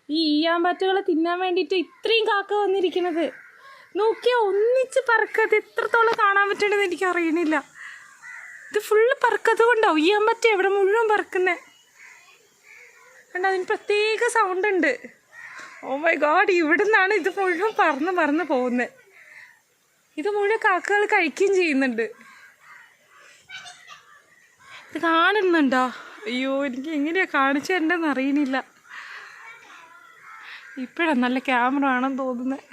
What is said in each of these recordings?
ഈ ഈയാമ്പറ്റുകളെ തിന്നാൻ വേണ്ടിയിട്ട് ഇത്രയും കാക്ക വന്നിരിക്കുന്നത്. നോക്കിയാൽ ഒന്നിച്ച് പറക്കത് എത്രത്തോളം കാണാൻ പറ്റണമെന്ന് എനിക്ക് അറിയണില്ല. ഇത് ഫുള്ള് പറക്കത് കൊണ്ടാവും ഈയാമ്പറ്റ എവിടെ മുഴുവൻ പറക്കുന്നത് കണ്ട. അതിന് പ്രത്യേക സൗണ്ട് ഉണ്ട്. ഓ മൈ ഗോഡ്, ഇവിടെ നിന്നാണ് ഇത് മുഴുവൻ പറന്ന് പോകുന്നത്. ഇത് മുഴുവൻ കാക്കകൾ കഴിക്കുകയും ചെയ്യുന്നുണ്ട്. ഇത് കാണുന്നുണ്ടോ? അയ്യോ, എനിക്ക് എങ്ങനെയാ കാണിച്ചു തരേണ്ടതെന്ന് അറിയണില്ല. ഇപ്പോഴാണ് നല്ല ക്യാമറ ആണെന്ന് തോന്നുന്നത്.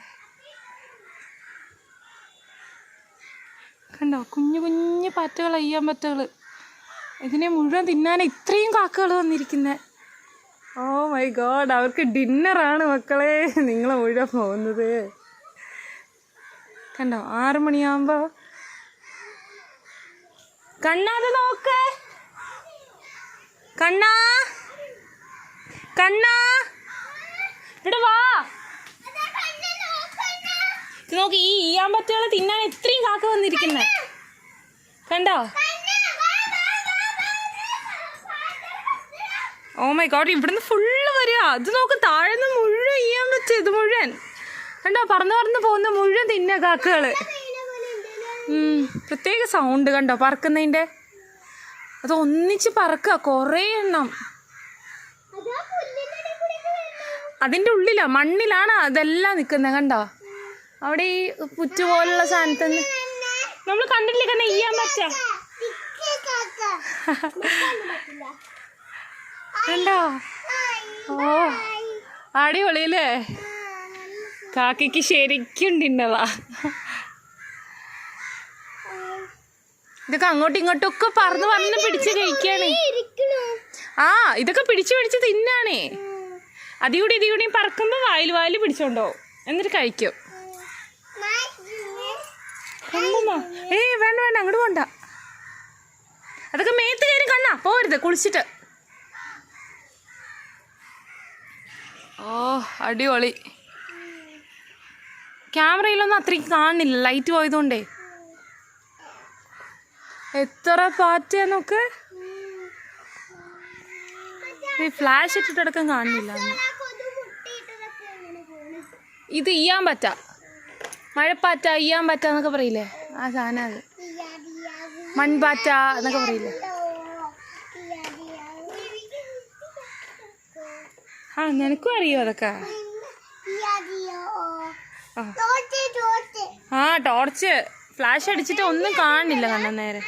കണ്ടോ, കുഞ്ഞു കുഞ്ഞു പാറ്റകൾ, ഈയാമ്പറ്റകൾ. ഇതിനെ മുഴുവൻ തിന്നാൻ ഇത്രയും കാക്കകൾ വന്നിരിക്കുന്നത്. ഓ മൈ ഗോഡ്, അവർക്ക് ഡിന്നറാണ് മക്കളെ നിങ്ങൾ മുഴുവൻ പോകുന്നത്. കണ്ടോ, 6 മണിയാകുമ്പോൾ കണ്ണാതെ നോക്ക്. കണ്ണാ കണ്ണാ ഇവിടെ വാ. നോക്ക്, ഈ ഈയാമ്പറ്റകളെ തിന്നാൻ ഇത്രയും കാക്ക വന്നിരിക്കുന്നത് കണ്ടോ. ഓ മൈ ഗോഡ്, ഇവിടുന്ന് ഫുള്ള് വരിക. അത് നോക്ക്, താഴെ നിന്ന് മുഴുവൻ ഈയാമ്പറ്റ. ഇത് മുഴുവൻ കണ്ടോ, പറന്ന് പോകുന്ന മുഴുവൻ തിന്ന കാക്കകള്. പ്രത്യേക സൗണ്ട് കണ്ടോ പറക്കുന്നതിൻ്റെ. അത് ഒന്നിച്ച് പറക്കുക, കുറേ എണ്ണം. അതിൻ്റെ ഉള്ളിലാ, മണ്ണിലാണ് അതെല്ലാം നിൽക്കുന്നത് കണ്ടോ. അവിടെ ഈ പുറ്റ് പോലുള്ള സാധനത്തിന് നമ്മൾ കണ്ടിട്ടില്ലേ കണ്ണ ഈയാമ്പറ്റ കണ്ടോ. ഓ അടിപൊളിയല്ലേ. കാക്കയ്ക്ക് ശരിക്കും തിന്നതാ. ഇതൊക്കെ അങ്ങോട്ടും ഇങ്ങോട്ടും ഒക്കെ പറന്ന് പിടിച്ച് കഴിക്കാണ്. ആ, ഇതൊക്കെ പിടിച്ച് തിന്നാണേ. ഇതികൂടിയും പറക്കുമ്പോൾ വായിൽ പിടിച്ചോണ്ടോ എന്നിട്ട് കഴിക്കും. വേണ്ട അങ്ങോട്ട് പോണ്ട. അതൊക്കെ മേത്ത് കയറി കണ്ണാ പോരുത് കുളിച്ചിട്ട്. ഓ അടിപൊളി. ക്യാമറയിലൊന്നും അത്രയ്ക്ക് കാണുന്നില്ല, ലൈറ്റ് പോയതുകൊണ്ടേ. എത്ര പാറ്റയാ നോക്ക്. ഈ ഫ്ലാഷ് ഇട്ടിട്ടടക്കം കാണുന്നില്ല. ഇത് ഈയാമ്പറ്റ, മഴപ്പാറ്റ, ഈയാമ്പറ്റ എന്നൊക്കെ പറയില്ലേ, ആ സാധനം. അത് മൺപാറ്റ എന്നൊക്കെ പറയില്ലേ. ആ, നിനക്കും അറിയോ അതൊക്കെ? ആ, ടോർച്ച് ഫ്ലാഷ് അടിച്ചിട്ട് ഒന്നും കാണുന്നില്ല കണ്ണ നേരെ.